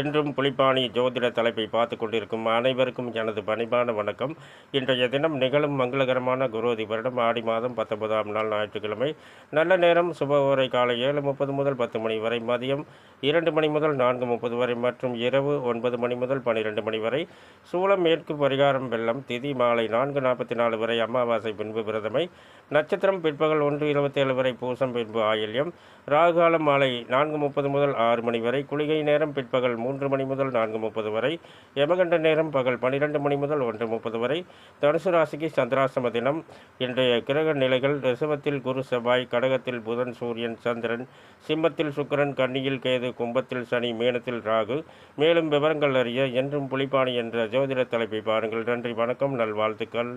என்றும் புலிப்பாணி ஜோதிட தலைப்பை பார்த்து கொண்டிருக்கும் அனைவருக்கும் எனது பணிவான வணக்கம். இன்றைய தினம் நிகழும் மங்களகரமான குரோதி வருடம் ஆடி மாதம் 19ஆம் நாள் ஞாயிற்றுக்கிழமை. நல்ல நேரம் சுப காலை 7:30 முதல் 10 மணி வரை, மதியம் 2 மணி முதல் 4:30 வரை மற்றும் இரவு 9 மணி முதல் 12 மணி வரை. சூலம் மேற்கு, பரிகாரம் வெள்ளம், திதி மாலை 4:44 வரை, அமாவாசை பின்பு பிரதமை, நட்சத்திரம் பிற்பகல் 1:27 வரை, பூசம் பின்பு ஆயில்யம், ராகுகாலம் மாலை 4:30 முதல் 6 மணி வரை, குளிகை நேரம் பிற்பகல் 3 மணி முதல் 4:30 வரை, யமகண்ட நேரம் பகல் 12 மணி முதல் 1:30 வரை. தனுசு ராசிக்கு சந்திராசிரம தினம். இன்றைய கிரக நிலைகள்: ரிஷபத்தில் குரு செவ்வாய், கடகத்தில் புதன் சூரியன் சந்திரன், சிம்மத்தில் சுக்கிரன், கன்னியில் கேது, கும்பத்தில் சனி, மீனத்தில் ராகு. மேலும் விவரங்கள் அறிய என்றும் புலிப்பாணி என்ற ஜோதிட தலைப்பை பாருங்கள். நன்றி, வணக்கம், நல்வாழ்த்துக்கள்.